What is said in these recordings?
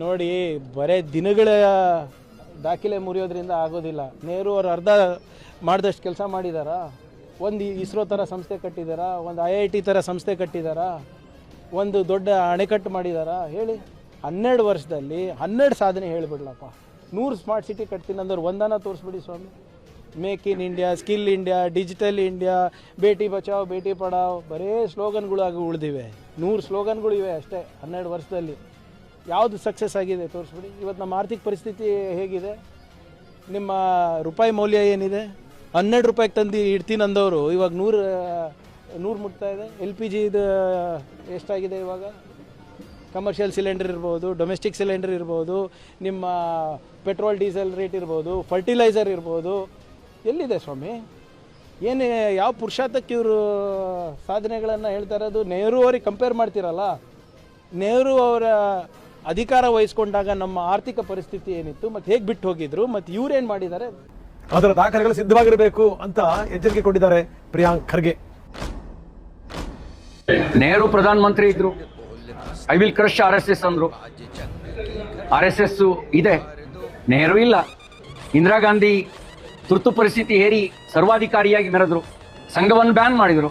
ನೋಡಿ, ಬರೇ ದಿನಗಳ ದಾಖಲೆ ಮುರಿಯೋದ್ರಿಂದ ಆಗೋದಿಲ್ಲ. ನೆಹರು ಅವರು ಅರ್ಧ ಮಾಡಿದಷ್ಟು ಕೆಲಸ ಮಾಡಿದಾರಾ? ಒಂದು ಇಸ್ರೋ ಥರ ಸಂಸ್ಥೆ ಕಟ್ಟಿದಾರಾ? ಒಂದು IIT ಥರ ಸಂಸ್ಥೆ ಕಟ್ಟಿದಾರಾ? ಒಂದು ದೊಡ್ಡ ಅಣೆಕಟ್ಟು ಮಾಡಿದಾರಾ? ಹೇಳಿ. 12 ವರ್ಷದಲ್ಲಿ 12 ಸಾಧನೆ ಹೇಳಿಬಿಡ್ಲಪ್ಪ. 100 ಸ್ಮಾರ್ಟ್ ಸಿಟಿ ಕಟ್ತೀನಿ ಅಂದವ್ರು ಒಂದನ್ನು ತೋರಿಸ್ಬಿಡಿ ಸ್ವಾಮಿ. Make in India, skill India, digital India, Beti Bachao Beti ಪಡಾವ್, ಬರೇ ಸ್ಲೋಗನ್ಗಳಾಗಿ ಉಳಿದಿವೆ. 100 ಸ್ಲೋಗನ್ಗಳು ಇವೆ ಅಷ್ಟೇ 12 ವರ್ಷದಲ್ಲಿ. ಯಾವುದು ಸಕ್ಸಸ್ ಆಗಿದೆ ತೋರಿಸ್ಬಿಡಿ. ಇವತ್ತು ನಮ್ಮ ಆರ್ಥಿಕ ಪರಿಸ್ಥಿತಿ ಹೇಗಿದೆ? ನಿಮ್ಮ ರೂಪಾಯಿ ಮೌಲ್ಯ ಏನಿದೆ? 12 ರೂಪಾಯಿಗೆ ತಂದು ಇಡ್ತೀನಿ ಅಂದವರು ಇವಾಗ 100 ಮುಟ್ತಾ ಇದೆ. LPG ಇದು ಎಷ್ಟಾಗಿದೆ ಇವಾಗ? ಕಮರ್ಷಿಯಲ್ ಸಿಲಿಂಡರ್ ಇರ್ಬೋದು, ಡೊಮೆಸ್ಟಿಕ್ ಸಿಲಿಂಡರ್ ಇರ್ಬೋದು, ನಿಮ್ಮ ಪೆಟ್ರೋಲ್ ಡೀಸೆಲ್ ರೇಟ್ ಇರ್ಬೋದು, ಫರ್ಟಿಲೈಸರ್ ಇರ್ಬೋದು. ಎಲ್ಲಿದೆ ಸ್ವಾಮಿ? ಏನು ಯಾವ ಪುರುಷಾರ್ಥಕ್ಕೆ ಇವರು ಸಾಧನೆಗಳನ್ನು ಹೇಳ್ತಾ ಇರೋದು? ನೆಹರು ಅವ್ರಿಗೆ ಕಂಪೇರ್ ಮಾಡ್ತೀರಲ್ಲ. ನೆಹರು ಅವರ ಅಧಿಕಾರ ವಹಿಸ್ಕೊಂಡಾಗ ನಮ್ಮ ಆರ್ಥಿಕ ಪರಿಸ್ಥಿತಿ ಏನಿತ್ತು, ಮತ್ತು ಹೇಗೆ ಬಿಟ್ಟು ಹೋಗಿದ್ರು, ಮತ್ತು ಇವ್ರೇನು ಮಾಡಿದ್ದಾರೆ, ಅದರ ದಾಖಲೆಗಳು ಸಿದ್ಧವಾಗಿರಬೇಕು ಅಂತ ಎಚ್ಚರಿಕೆ ಕೊಟ್ಟಿದ್ದಾರೆ ಪ್ರಿಯಾಂಕ್ ಖರ್ಗೆ. ನೆಹರು ಪ್ರಧಾನ ಮಂತ್ರಿ ಇದ್ರು, ಐ ವಿಲ್ ಕ್ರಶ್ RSS ಅಂದ್ರು. RSS ಇದೆ, ನೆಹರು ಇಲ್ಲ. ಇಂದಿರಾ ಗಾಂಧಿ ತುರ್ತು ಪರಿಸ್ಥಿತಿ ಹೇರಿ ಸರ್ವಾಧಿಕಾರಿಯಾಗಿ ಮೆರೆದ್ರು, ಸಂಘವನ್ನು ಬ್ಯಾನ್ ಮಾಡಿದ್ರು.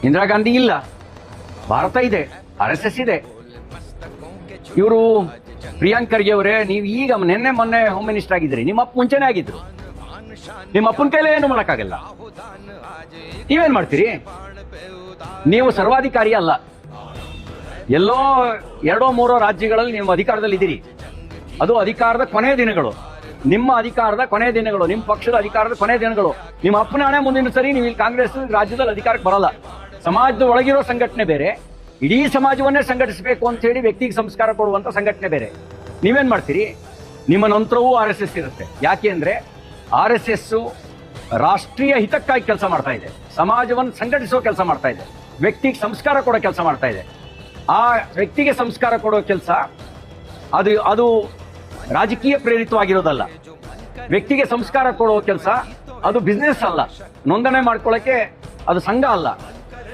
ಇಂದಿರಾ ಗಾಂಧಿ ಇಲ್ಲ. ಭಾರತ ಇದೆ, RSS ಇದೆ. ಇವರು ಪ್ರಿಯಾಂಕ್ ಖರ್ಗೆ ಅವರೇ, ನೀವು ಈಗ ನಿನ್ನೆ ಮೊನ್ನೆ ಹೋಮ್ ಮಿನಿಸ್ಟರ್ ಆಗಿದ್ರಿ, ನಿಮ್ಮ ಅಪ್ಪ ಮುಂಚೆನೇ ಆಗಿದ್ರು. ನಿಮ್ಮ ಅಪ್ಪನ ಕೈಲೇ ಏನು ಮಾಡೋಕ್ಕಾಗಲ್ಲ. ನೀವೇನ್ ಮಾಡ್ತೀರಿ? ನೀವು ಸರ್ವಾಧಿಕಾರಿ ಅಲ್ಲ. ಎಲ್ಲೋ 2-3 ರಾಜ್ಯಗಳಲ್ಲಿ ನೀವು ಅಧಿಕಾರದಲ್ಲಿ ಇದ್ದೀರಿ. ಅದು ಅಧಿಕಾರದ ಕೊನೆಯ ದಿನಗಳು, ನಿಮ್ಮ ಅಧಿಕಾರದ ಕೊನೆಯ ದಿನಗಳು, ನಿಮ್ಮ ಪಕ್ಷದ ಅಧಿಕಾರದ ಕೊನೆಯ ದಿನಗಳು. ನಿಮ್ಮ ಅಪ್ಪನ ಹಣೆ ಮುಂದಿನ ಸರಿ ನೀವು ಇಲ್ಲಿ ಕಾಂಗ್ರೆಸ್ ರಾಜ್ಯದಲ್ಲಿ ಅಧಿಕಾರಕ್ಕೆ ಬರಲ್ಲ. ಸಮಾಜದ ಒಳಗಿರೋ ಸಂಘಟನೆ ಬೇರೆ, ಇಡೀ ಸಮಾಜವನ್ನೇ ಸಂಘಟಿಸಬೇಕು ಅಂತ ಹೇಳಿ ವ್ಯಕ್ತಿಗೆ ಸಂಸ್ಕಾರ ಕೊಡುವಂತ ಸಂಘಟನೆ ಬೇರೆ. ನೀವೇನ್ ಮಾಡ್ತೀರಿ? ನಿಮ್ಮ ನಂತರವೂ RSS ಇರುತ್ತೆ. ಯಾಕೆ ಅಂದ್ರೆ RSS ರಾಷ್ಟ್ರೀಯ ಹಿತಕ್ಕಾಗಿ ಕೆಲಸ ಮಾಡ್ತಾ ಇದೆ, ಸಮಾಜವನ್ನು ಸಂಘಟಿಸೋ ಕೆಲಸ ಮಾಡ್ತಾ ಇದೆ, ವ್ಯಕ್ತಿಗೆ ಸಂಸ್ಕಾರ ಕೊಡೋ ಕೆಲಸ ಮಾಡ್ತಾ ಇದೆ. ಆ ವ್ಯಕ್ತಿಗೆ ಸಂಸ್ಕಾರ ಕೊಡೋ ಕೆಲಸ ಅದು ರಾಜಕೀಯ ಪ್ರೇರಿತವಾಗಿರೋದಲ್ಲ. ವ್ಯಕ್ತಿಗೆ ಸಂಸ್ಕಾರ ಕೊಡೋ ಕೆಲಸ ಅದು ಬಿಸ್ನೆಸ್ ಅಲ್ಲ. ನೋಂದಣಿ ಮಾಡ್ಕೊಳ್ಳೋಕೆ ಅದು ಸಂಘ ಅಲ್ಲ,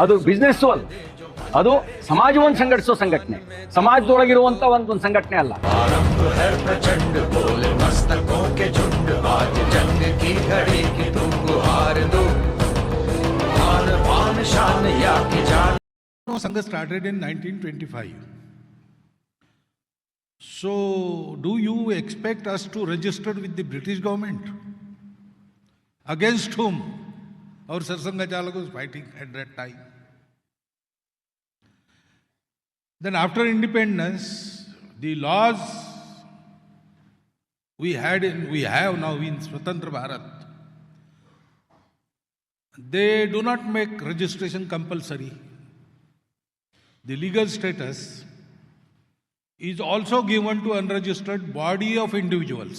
ಅದು ಬಿಸ್ನೆಸ್ಸು ಅಲ್ಲ. ಅದು ಸಮಾಜವನ್ನು ಸಂಘಟಿಸೋ ಸಂಘಟನೆ, ಸಮಾಜದೊಳಗಿರುವಂತ ಒಂದು ಸಂಘಟನೆ ಅಲ್ಲ. Sangha started in 1925. So, do you expect us to register with the British government? Against whom our Sarsanga Jalak was fighting at that time. Then after independence, the laws we have now in Swatantra Bharat, they do not make registration compulsory. The legal status is also given to unregistered body of individuals.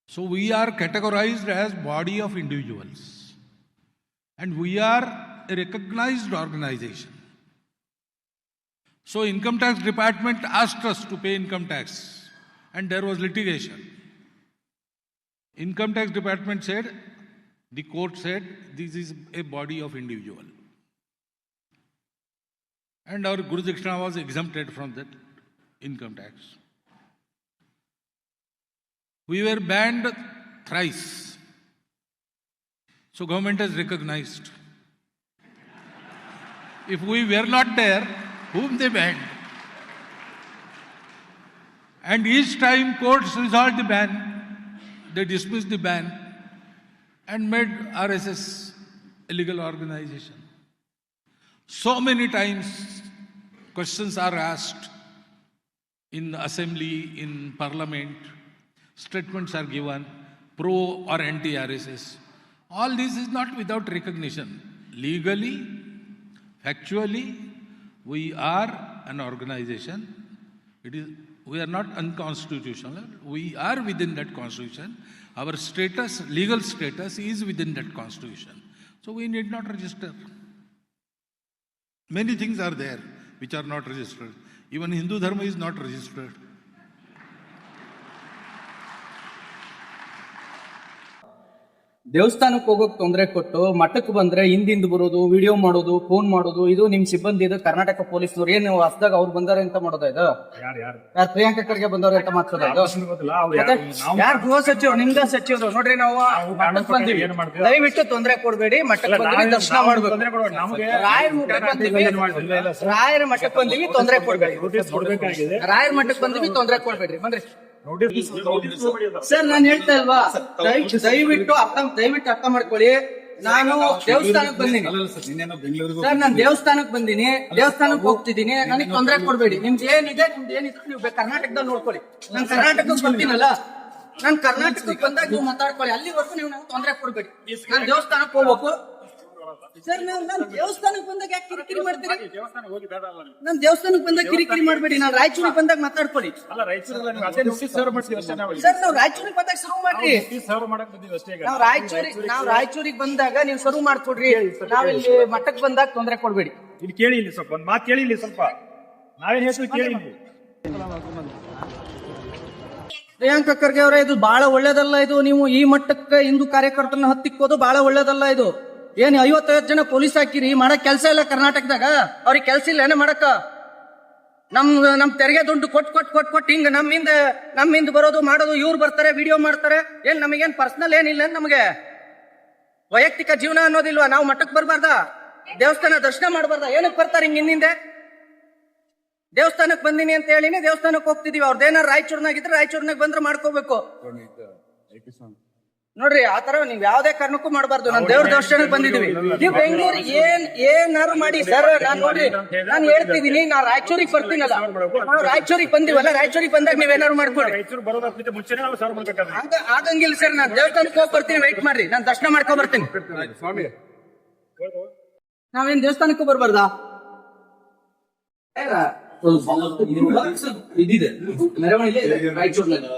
So we are categorized as body of individuals, and we are a recognized organization. So Income Tax Department asked us to pay income tax, and there was litigation. Income Tax Department said, the court said, this is a body of individual. And our Guru Dakshina was exempted from that income tax. We were banned thrice. So government has recognized. If we were not there, whom they banned? And each time courts resolved the ban, they dismissed the ban and made RSS a legal organization. So many times questions are asked in assembly, in parliament, statements are given, pro or anti-RSS. All this is not without recognition. Legally, factually, we are an organization. We are not unconstitutional. We are within that constitution. Our status, legal status is within that constitution. So we need not register. Many things are there which are not registered. Even Hindu Dharma is not registered. ದೇವಸ್ಥಾನಕ್ಕೆ ಹೋಗೋಕ್ ತೊಂದರೆ ಕೊಟ್ಟು ಮಠಕ್ಕೆ ಬಂದ್ರೆ ಹಿಂದಿಂದ ಬರೋದು, video ಮಾಡೋದು, phone ಮಾಡೋದು, ಇದು ನಿಮ್ ಸಿಬ್ಬಂದಿ ಇದು ಕರ್ನಾಟಕ ಪೊಲೀಸ್ನವ್ರು ಏನು ಹೊಸದಾಗ ಅವ್ರು ಬಂದಾರೆ ಅಂತ ಮಾಡೋದ ಇದು? ಯಾರು ಪ್ರಿಯಾಂಕಾ ಖರ್ಗೆ ಬಂದವ್ರೆ ಅಂತ ಮಾತಾಡೋದ ಇದು? ಯಾರು ಗೃಹ ಸಚಿವರು? ನಿಮ್ದ ಸಚಿವರು ನೋಡ್ರಿ. ನಾವು ಮಠಕ್ಕೆ ಬಂದಿವಿ, ದಯವಿಟ್ಟು ತೊಂದರೆ ಕೊಡ್ಬೇಡಿ. ಮಠಕ್ಕೆ ಬಂದಿವಿ, ದರ್ಶನ ಮಾಡ್ಬೇಕು. ರಾಯರ ಮಠಕ್ಕೆ ಬಂದಿವಿ, ರಾಯರ ಮಠಕ್ಕೆ ಬಂದಿವಿ, ತೊಂದರೆ ಕೊಡ್ಬೇಡಿ. ರಾಯರ ಮಠಕ್ಕೆ ಬಂದಿವಿ, ತೊಂದರೆ ಕೊಡ್ಬೇಡ್ರಿ. ಬಂದ್ರಿ ಸರ್, ನಾನು ಹೇಳ್ತಾ ಇಲ್ವಾ, ದಯವಿಟ್ಟು ಅರ್ಥ ಮಾಡ್ಕೊಳ್ಳಿ. ನಾನು ದೇವಸ್ಥಾನಕ್ಕೆ ಬಂದೀನಿ ಸರ್, ನಾನು ದೇವಸ್ಥಾನಕ್ಕೆ ಬಂದೀನಿ, ದೇವಸ್ಥಾನಕ್ಕೆ ಹೋಗ್ತಿದ್ದೀನಿ. ನನಗೆ ತೊಂದರೆ ಕೊಡ್ಬೇಡಿ. ನಿಮ್ದು ಏನಿದೆ ನೀವು ಕರ್ನಾಟಕದಲ್ಲಿ ನೋಡ್ಕೊಳ್ಳಿ. ನಾನು ಕರ್ನಾಟಕಕ್ಕೆ ಬರ್ತೀನಲ್ಲ, ನಾನು ಕರ್ನಾಟಕಕ್ಕೆ ಬಂದಾಗ ನೀವು ಮಾತಾಡ್ಕೊಳ್ಳಿ. ಅಲ್ಲಿವರೆಗೂ ನೀವು ನಂಗೆ ತೊಂದರೆ ಕೊಡ್ಬೇಡಿ. ನಾನು ದೇವಸ್ಥಾನಕ್ಕೆ ಹೋಗ್ಬೇಕು ಸರ್. ನಾನು ದೇವಸ್ಥಾನಕ್ಕೆ ಬಂದಾಗ ಯಾಕೆ ಕಿರಿಕಿರಿ ಮಾಡ್ತೀರಿ? ನಾನು ದೇವಸ್ಥಾನಕ್ಕೆ ಬಂದಾಗ ಕಿರಿಕಿರಿ ಮಾಡ್ಬೇಡಿ. ನಾನು ರಾಯಚೂರಿಗೆ ಬಂದಾಗ ಮಾತಾಡ್ಕೊಳ್ಳಿ ಸರ್. ನಾವು ರಾಯಚೂರಿಗೆ ಬಂದಾಗ ಶುರು ಮಾಡ್ರಿ. ನಾವು ರಾಯಚೂರಿಗೆ ಬಂದಾಗ ನೀವು ಶುರು ಮಾಡ್ಕೊಡ್ರಿ. ನಾವಿಲ್ಲಿ ಮಠಕ್ಕೆ ಬಂದಾಗ ತೊಂದರೆ ಕೊಡ್ಬೇಡಿ. ಇಲ್ಲಿ ಕೇಳಿ, ಇಲ್ಲಿ ಸ್ವಲ್ಪ ಒಂದು ಮಾತು ಕೇಳಿ. ಇಲ್ಲಿ ಸ್ವಲ್ಪ ನಾವೇನ್ ಹೇಳ್ತೀವಿ ಕೇಳಿ. ಪ್ರಿಯಾಂಕಾ ಖರ್ಗೆ ಅವರೇ, ಇದು ಬಹಳ ಒಳ್ಳೇದಲ್ಲ. ಇದು ನೀವು ಈ ಮಟ್ಟಕ್ಕೆ ಹಿಂದೂ ಕಾರ್ಯಕರ್ತರನ್ನ ಹತ್ತಿಕ್ಕೋದು ಬಹಳ ಒಳ್ಳೇದಲ್ಲ. ಇದು ಏನ್ 50 ಜನ ಪೊಲೀಸ್ ಹಾಕಿರಿ, ಮಾಡಕ್ ಕೆಲ್ಸ ಇಲ್ಲ ಕರ್ನಾಟಕದಾಗ. ಅವ್ರಿಗೆ ಕೆಲ್ಸ ಇಲ್ಲ ಏನ ಮಾಡಕ್ಕ? ನಮ್ ತೆರಿಗೆ ದುಡ್ಡು ಕೊಟ್ಟು ಹಿಂಗ ನಮ್ಮಿಂದ ಬರೋದು ಮಾಡೋದು. ಇವ್ರು ಬರ್ತಾರೆ, ವಿಡಿಯೋ ಮಾಡ್ತಾರೆ. ಏನ್ ನಮಗೇನ್ ಪರ್ಸನಲ್ ಏನಿಲ್ಲ, ನಮಗೆ ವೈಯಕ್ತಿಕ ಜೀವನ ಅನ್ನೋದಿಲ್ವಾ? ನಾವು ಮಠಕ್ಕೆ ಬರ್ಬಾರ್ದ? ದೇವಸ್ಥಾನ ದರ್ಶನ ಮಾಡಬಾರ್ದ? ಏನಕ್ಕೆ ಬರ್ತಾರೆ ಹಿಂಗ ಹಿಂದೆ? ದೇವಸ್ಥಾನಕ್ಕೆ ಬಂದಿನಿ ಅಂತ ಹೇಳಿನಿ, ದೇವಸ್ಥಾನಕ್ಕೆ ಹೋಗ್ತಿದೀವಿ. ಅವ್ರದ್ದೇನಾರು ರಾಯಚೂರ್ನಾಗಿದ್ರೆ ರಾಯಚೂರ್ನಾಗ ಬಂದ್ರೆ ಮಾಡ್ಕೋಬೇಕು ನೋಡ್ರಿ. ಆತರ ನೀವ್ ಯಾವ್ದೇ ಕಾರಣಕ್ಕೂ ಮಾಡಬಾರ್ದು. ನಾನು ದೇವ್ರ ದರ್ಶನಕ್ಕೆ ಬಂದಿದೀವಿ. ನೀವು ಬೆಂಗಳೂರಿಗೆ ಏನಾರು ಮಾಡಿ ಸರ್. ನಾನ್ ನೋಡ್ರಿ, ನಾನು ಹೇಳ್ತಿದೀನಿ, ನಾ ರಾಯಚೂರಿಗೆ ಬರ್ತೀನಲ್ಲ, ನಾವು ರಾಯಚೂರಿಗೆ ಬಂದಿವಲ್ಲ, ರಾಯಚೂರಿಗೆ ಬಂದಾಗ ನೀವೇನಾರು ಮಾಡ್ಕೊಡಿ. ಆಗಂಗಿಲ್ಲ ಸರ್. ನಾನು ದೇವಸ್ಥಾನಕ್ಕೆ ಹೋಗಿ ಬರ್ತೀನಿ, ವೆಯ್ಟ್ ಮಾಡ್ರಿ. ನಾನು ದರ್ಶನ ಮಾಡ್ಕೊಂಡ್ ಬರ್ತೀನಿ. ನಾವೇನ್ ದೇವಸ್ಥಾನಕ್ಕೂ ಬರ್ಬಾರ್ದಾ? ಇದಿದೆ ಮೆರವಣಿಗೆ ರಾಯಚೂರ್ನಲ್ಲಿ,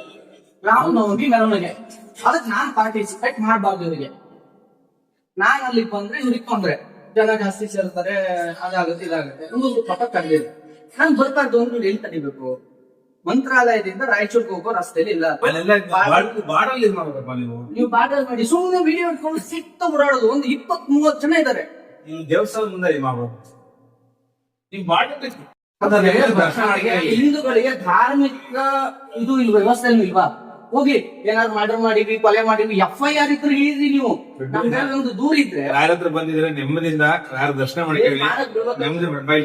ರಾಮನವಮಿ ಮೆರವಣಿಗೆ. ಅದಕ್ಕೆ ನಾನ್ ಪಾರ್ಟಿಸಿಪೇಟ್ ಮಾಡಬಾರ್ದು. ಇವರಿಗೆ ನಾನ್ ಅಲ್ಲಿಗೆ ಬಂದ್ರೆ ಇವ್ರಿಗೆ ತೊಂದ್ರೆ, ಜನ ಜಾಸ್ತಿ ಸೇರ್ತಾರೆ, ಅದಾಗುತ್ತೆ ಇದಾಗುತ್ತೆ. ಪಕ್ಕ ಕರೆದಿದೆ. ನಾನ್ ಬರ್ಬಾರ್ದು ಅಂದ್ರೆ ಎಲ್ಲಿ ತಡಿಬೇಕು? ಮಂತ್ರಾಲಯದಿಂದ ರಾಯಚೂರ್ಗೆ ಹೋಗೋ ರಸ್ತೆಯಲ್ಲಿ ಇಲ್ಲ. ನೀವು ಬಾರ್ಡರ್ ಮಾಡಿ ಸುಮ್ಮನೆ ವಿಡಿಯೋ ಇಟ್ಕೊಂಡು ಸಿಟ್ಟ ಓಡಾಡೋದು. ಒಂದು 20-30 ಜನ ಇದ್ದಾರೆ ದೇವಸ್ಥಾನದ ಮುಂದೆ. ಹಿಂದೂಗಳಿಗೆ ಧಾರ್ಮಿಕ ಇದು ಇಲ್ವಾ, ವ್ಯವಸ್ಥೆ ಇಲ್ವಾ? ಹೋಗಿ ಏನಾದ್ರು ಮರ್ಡರ್ ಮಾಡಿದ್ವಿ, ಕೊಲೆ ಮಾಡಿದ್ವಿ, FIR ಇದ್ರೆ ಇಳಿದ್ರಿ ನೀವು. ನಮ್ದು ದೂರ ಇದ್ರೆ ಯಾರ ಹತ್ರ ಬಂದಿದ್ರೆ ನೆಮ್ಮದಿಯಿಂದ ಯಾರು ದರ್ಶನ ಮಾಡ್ತೀವಿ. ನೆಮ್ಮದಿ ಬೈಲ್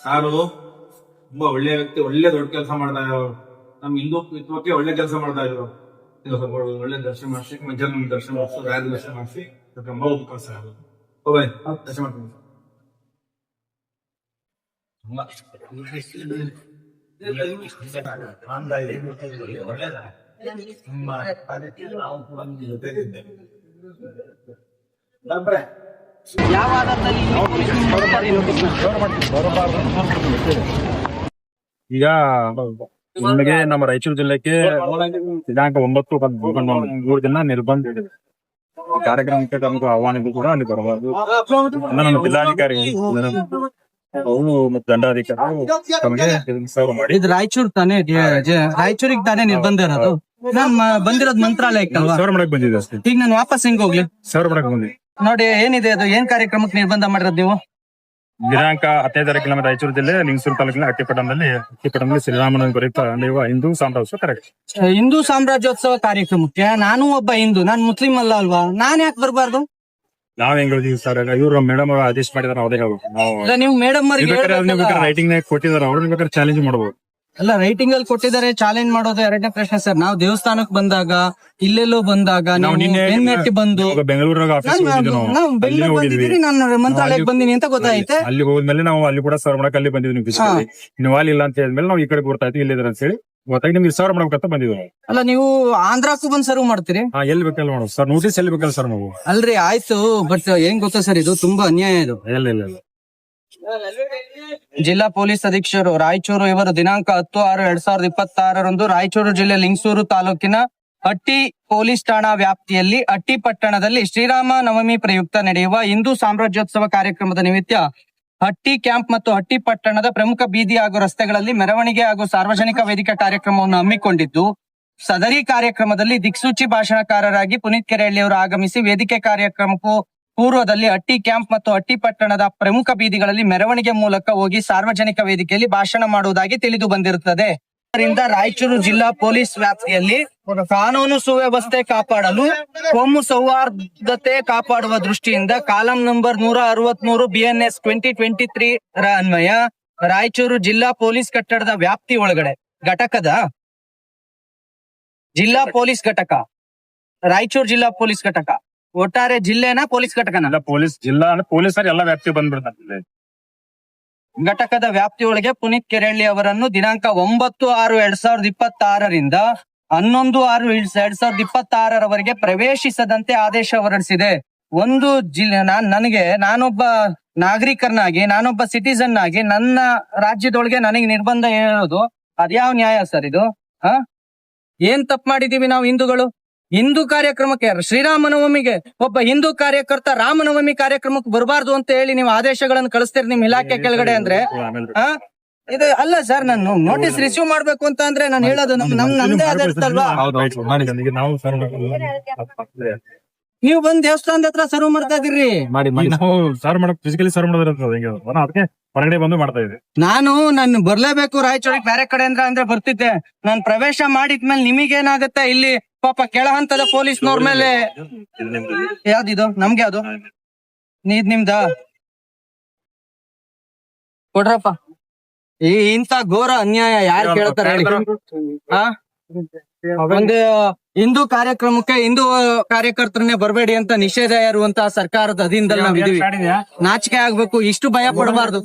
ಸಾರು ತುಂಬಾ ಒಳ್ಳೆ ವ್ಯಕ್ತಿ, ಒಳ್ಳೆ ದೊಡ್ಡ ಕೆಲಸ ಮಾಡ್ತಾ ಇದ್ರು. ನಮ್ ಹಿಂದುತ್ವಕ್ಕೆ ಒಳ್ಳೆ ಕೆಲಸ ಮಾಡ್ತಾ ಇದ್ರು. ಒಳ್ಳೆ ದರ್ಶನ ಮಾಡಿಸಿ, ಮಧ್ಯಾಹ್ನ ದರ್ಶನ ಮಾಡಿಸಿ, ರಾಯರ ದರ್ಶನ ಮಾಡಿಸಿ, ತುಂಬಾ ಉಪಕಾಸ ದರ್ಶನ ಮಾಡ್ತೀನಿ. ಯಾವ ಆಧಾರದಲ್ಲಿ ಈಗ ನಿಮಗೆ ನಮ್ಮ ರಾಯಚೂರು ಜಿಲ್ಲೆಗೆ ದಿನಾಂಕ 9-3 ದಿನ ನಿರ್ಬಂಧ ಇದೆ. ಕಾರ್ಯಕ್ರಮಕ್ಕೆ ತಮಗೂ ಆಹ್ವಾನಿಗಳು ಕೂಡ ಅಲ್ಲಿ ಬರಬಾರ್ದು. ನಮ್ಮ ಜಿಲ್ಲಾಧಿಕಾರಿ ಅವರು ಮತ್ತು ದಂಡಾಧಿಕಾರಿ ತಮಗೆ ಸರ್ವ್ ಮಾಡಿ. ಇದು ರಾಯಚೂರು ತಾನೇ, ರಾಯಚೂರಿಗೆ ತಾನೇ ನಿರ್ಬಂಧ ಇರೋದು. ನಾನ್ ಬಂದಿರೋದು ಮಂತ್ರಾಲಯಕ್ಕೆ ಅಲ್ವಾ? ಸರ್ವ್ ಮಾಡಕ್ ಬಂದಿದೆ ಅಷ್ಟೇ. ಈಗ ನಾನು ವಾಪಸ್ ಹೆಂಗ್ ಹೋಗ್ಲಿ? ಸರ್ವ್ ಮಾಡಕ್ ಬಂದಿದೆ ನೋಡಿ. ಏನಿದೆ ಅದು? ಏನ್ ಕಾರ್ಯಕ್ರಮಕ್ಕೆ ನಿರ್ಬಂಧ ಮಾಡಿರೋದು ನೀವು? ದಿನಾಂಕ 15 ತಾರೀಕಿನ ನಮ್ಮ ರಾಯಚೂರು ಜಿಲ್ಲೆ ಲಿಂಗಸೂರು ತಾಲೂಕಿನ ಹಟ್ಟಿಪಟ್ಟಣದಲ್ಲಿ ಶ್ರೀರಾಮನ ಕುರಿತ ಹಿಂದೂ ಸಾಮ್ರಾಜ್ಯೋತ್ಸವ ಕಾರ್ಯಕ್ರಮ. ಹಿಂದೂ ಸಾಮ್ರಾಜ್ಯೋತ್ಸವ ಕಾರ್ಯಕ್ರಮಕ್ಕೆ ನಾನು ಒಬ್ಬ ಹಿಂದೂ, ನಾನ್ ಮುಸ್ಲಿಂ ಅಲ್ಲ ಅಲ್ವಾ? ನಾನ್ ಯಾಕೆ ಬರ್ಬಾರ್ದು? ನಾವ್ ಹೆಂಗ್ ಹೇಳಿದೀವಿ ಸರ್, ಇವ್ರು ಮೇಡಮ್ ಆದೇಶ ಮಾಡಿದಾರೆ, ಅವ್ರೇ ಹೇಳ್ಬೇಕು. ನಾವು ನೀವು ಮೇಡಮ್ ರೈಟಿಂಗ್ ನಾಗ ಕೊಟ್ಟಿದಾರೆ, ಅವ್ರನ್ನ ಬೇಕಾದ್ರೆ ಚಾಲೆಂಜ್ ಮಾಡಬಹುದು. ಅಲ್ಲ, ರೈಟಿಂಗ್ ಅಲ್ಲಿ ಕೊಟ್ಟಿದ್ದಾರೆ, ಚಾಲೆಂಜ್ ಮಾಡೋದು ಎರಡನೇ ಪ್ರಶ್ನೆ ಸರ್. ನಾವು ದೇವಸ್ಥಾನಕ್ಕೆ ಬಂದಾಗ, ಇಲ್ಲೆಲ್ಲೋ ಬಂದಾಗ, ನಾವು ಬೆನ್ನಟ್ಟಿ ಬಂದು ಬೆಂಗಳೂರಾಗ ನಾನು ಬೆಂಗಳೂರು ಬಂದಿದ್ದೀನಿ, ನಾನು ಮಂತ್ರಾಲಯಕ್ಕೆ ಬಂದಿನಿ ಅಂತ ಗೊತ್ತಾಯ್ತೆ. ಅಲ್ಲಿ ಹೋದ್ಮೇಲೆ ನಾವು ಅಲ್ಲಿ ಕೂಡ ಸರ್ವ್ ಮಾಡಕ್ ಅಲ್ಲಿ ಬಂದಿದ್ವಿ. ನೀವು ಅಲ್ಲಿ ಇಲ್ಲ ಅಂತ ಹೇಳಿದ್ಮೇಲೆ ನಾವು ಈ ಕಡೆ ಬರ್ತಾ ಇದ್ವಿ, ಇಲ್ಲಿದ್ರೆ ಅಂತ ಹೇಳಿ ಗೊತ್ತಾಗಿ ನಿಮ್ಗೆ ಸರ್ವ್ ಮಾಡ್ಬೇಕಂತ ಬಂದಿದ್ವಿ. ಅಲ್ಲ, ನೀವು ಆಂಧ್ರಕ್ಕೂ ಬಂದ್ ಸರ್ವ್ ಮಾಡ್ತೀರಿ? ಎಲ್ಲಿ ಬೇಕಲ್ಲ ಮಾಡೋದು ಸರ್, ನೋಟಿಸ್ ಎಲ್ಲಿ ಬೇಕಲ್ಲ ಸರ್ ನಾವು. ಅಲ್ರಿ, ಆಯ್ತು, ಬಟ್ ಏನ್ ಗೊತ್ತಾ ಸರ್, ಇದು ತುಂಬಾ ಅನ್ಯಾಯ. ಇದು ಇಲ್ಲ ಜಿಲ್ಲಾ ಪೊಲೀಸ್ ಅಧೀಕ್ಷರು ರಾಯಚೂರು ಇವರು ದಿನಾಂಕ 10/6/2026 ರಾಯಚೂರು ಜಿಲ್ಲೆ ಲಿಂಗಸೂರು ತಾಲೂಕಿನ ಹಟ್ಟಿ ಪೊಲೀಸ್ ಠಾಣಾ ವ್ಯಾಪ್ತಿಯಲ್ಲಿ ಹಟ್ಟಿ ಪಟ್ಟಣದಲ್ಲಿ ಶ್ರೀರಾಮ ನವಮಿ ಪ್ರಯುಕ್ತ ನಡೆಯುವ ಹಿಂದೂ ಸಾಮ್ರಾಜ್ಯೋತ್ಸವ ಕಾರ್ಯಕ್ರಮದ ನಿಮಿತ್ತ ಹಟ್ಟಿ ಕ್ಯಾಂಪ್ ಮತ್ತು ಹಟ್ಟಿ ಪಟ್ಟಣದ ಪ್ರಮುಖ ಬೀದಿ ಹಾಗೂ ರಸ್ತೆಗಳಲ್ಲಿ ಮೆರವಣಿಗೆ ಹಾಗೂ ಸಾರ್ವಜನಿಕ ವೇದಿಕೆ ಕಾರ್ಯಕ್ರಮವನ್ನು ಹಮ್ಮಿಕೊಂಡಿದ್ದು, ಸದರಿ ಕಾರ್ಯಕ್ರಮದಲ್ಲಿ ದಿಕ್ಸೂಚಿ ಭಾಷಣಕಾರರಾಗಿ ಪುನೀತ್ ಕೆರೆಹಳ್ಳಿ ಅವರು ಆಗಮಿಸಿ ವೇದಿಕೆ ಕಾರ್ಯಕ್ರಮಕ್ಕೂ ಪೂರ್ವದಲ್ಲಿ ಹಟ್ಟಿ ಕ್ಯಾಂಪ್ ಮತ್ತು ಹಟ್ಟಿ ಪಟ್ಟಣದ ಪ್ರಮುಖ ಬೀದಿಗಳಲ್ಲಿ ಮೆರವಣಿಗೆ ಮೂಲಕ ಹೋಗಿ ಸಾರ್ವಜನಿಕ ವೇದಿಕೆಯಲ್ಲಿ ಭಾಷಣ ಮಾಡುವುದಾಗಿ ತಿಳಿದು ಬಂದಿರುತ್ತದೆ. ಇದರಿಂದ ರಾಯಚೂರು ಜಿಲ್ಲಾ ಪೊಲೀಸ್ ವ್ಯಾಪ್ತಿಯಲ್ಲಿ ಕಾನೂನು ಸುವ್ಯವಸ್ಥೆ ಕಾಪಾಡಲು ಕೋಮು ಸೌಹಾರ್ದತೆ ಕಾಪಾಡುವ ದೃಷ್ಟಿಯಿಂದ ಕಾಲಂ ನಂಬರ್ 163 BNS 2023 ರ ಅನ್ವಯ ರಾಯಚೂರು ಜಿಲ್ಲಾ ಪೊಲೀಸ್ ಕಟ್ಟಡದ ವ್ಯಾಪ್ತಿ ಒಳಗಡೆ ಜಿಲ್ಲಾ ಪೊಲೀಸ್ ಘಟಕ ರಾಯಚೂರು ಜಿಲ್ಲಾ ಪೊಲೀಸ್ ಘಟಕ ಒಟ್ಟಾರೆ ಜಿಲ್ಲೆನ ಪೊಲೀಸ್ ಘಟಕನ ಪೊಲೀಸ್ ಜಿಲ್ಲಾ ಪೊಲೀಸರು ಎಲ್ಲ ವ್ಯಾಪ್ತಿ ಬಂದ್ಬಿಡ್ತಾರೆ. ಘಟಕದ ವ್ಯಾಪ್ತಿಯೊಳಗೆ ಪುನೀತ್ ಕೆರೆಹಳ್ಳಿ ಅವರನ್ನು ದಿನಾಂಕ 9/6/2026 11/6/2026 ಪ್ರವೇಶಿಸದಂತೆ ಆದೇಶ ಹೊರಡಿಸಿದೆ. ಒಂದು ಜಿಲ್ಲೆ ನಾನೊಬ್ಬ ನಾಗರಿಕರನಾಗಿ ನಾನೊಬ್ಬ ಸಿಟಿಸನ್ ಆಗಿ ನನ್ನ ರಾಜ್ಯದೊಳಗೆ ನನಗೆ ನಿರ್ಬಂಧ ಹೇಳೋದು ಅದ್ಯಾವ ನ್ಯಾಯ ಸರ್ ಇದು? ಏನ್ ತಪ್ಪು ಮಾಡಿದೀವಿ ನಾವು ಹಿಂದೂಗಳು? ಹಿಂದೂ ಕಾರ್ಯಕ್ರಮಕ್ಕೆ ಶ್ರೀರಾಮನವಮಿಗೆ ಒಬ್ಬ ಹಿಂದೂ ಕಾರ್ಯಕರ್ತ ರಾಮನವಮಿ ಕಾರ್ಯಕ್ರಮಕ್ಕೆ ಬರಬಾರ್ದು ಅಂತ ಹೇಳಿ ನೀವು ಆದೇಶಗಳನ್ನು ಕಳಿಸ್ತೀರಿ ನಿಮ್ ಇಲಾಖೆ ಕೆಳಗಡೆ ಅಂದ್ರೆ ಇದು ಅಲ್ಲ ಸರ್. ನಾನು ನೋಟಿಸ್ ರಿಸೀವ್ ಮಾಡ್ಬೇಕು ಅಂತ ಅಂದ್ರೆ ನಾನು ಹೇಳೋದು ನಮ್ದೇ ಆದೇಶ ಅಲ್ವಾ? ನೀವು ಬಂದ್ ದೇವಸ್ಥಾನದ ಹತ್ರ ಸರ್ವ್ ಮಾಡ್ತಾ ಇದೀರಿ. ನಾವು ಸರ್ವ್ ಮಾಡಕ್ ಫಿಸಿಕಲಿ ಸರ್ವ್ ಮಾಡೋದಿರ್ತದೆ, ಅದಕ್ಕೆ ಹೊರಗಡೆ ಬಂದು ಮಾಡ್ತಾ ಇದ್ವಿ. ನಾನು ಬರ್ಲೇಬೇಕು ರಾಯಚೂರಿಗೆ ಬೇರೆ ಕಡೆ ಅಂದ್ರೆ ಬರ್ತಿದ್ದೆ. ನಾನು ಪ್ರವೇಶ ಮಾಡಿದ್ಮೇಲೆ ನಿಮಗೇನಾಗತ್ತೆ ಇಲ್ಲಿ ಪಾಪ ಕೆಳ ಹಂತದ ಪೊಲೀಸ್ನವ್ರ ಮೇಲೆ ಯಾವ್ದಿದು ನಮ್ಗೆ ಯಾವ್ದು ನಿಮ್ದ ಕೊಡ್ರಪ್ಪ. ಇಂತ ಘೋರ ಅನ್ಯಾಯ ಯಾರು ಕೇಳ್ತಾರೆ ಹೇಳಿ? ಒಂದು ಹಿಂದೂ ಕಾರ್ಯಕ್ರಮಕ್ಕೆ ಹಿಂದೂ ಕಾರ್ಯಕರ್ತರನ್ನೇ ಬರಬೇಡಿ ಅಂತ ನಿಷೇಧ ಇರುವಂತಹ ಸರ್ಕಾರದ ಅಧೀನದಲ್ಲಿ ನಾವ್ ಇದೀವಿ. ನಾಚಿಕೆ ಆಗ್ಬೇಕು, ಇಷ್ಟು ಭಯ ಪಡಬಾರ್ದು.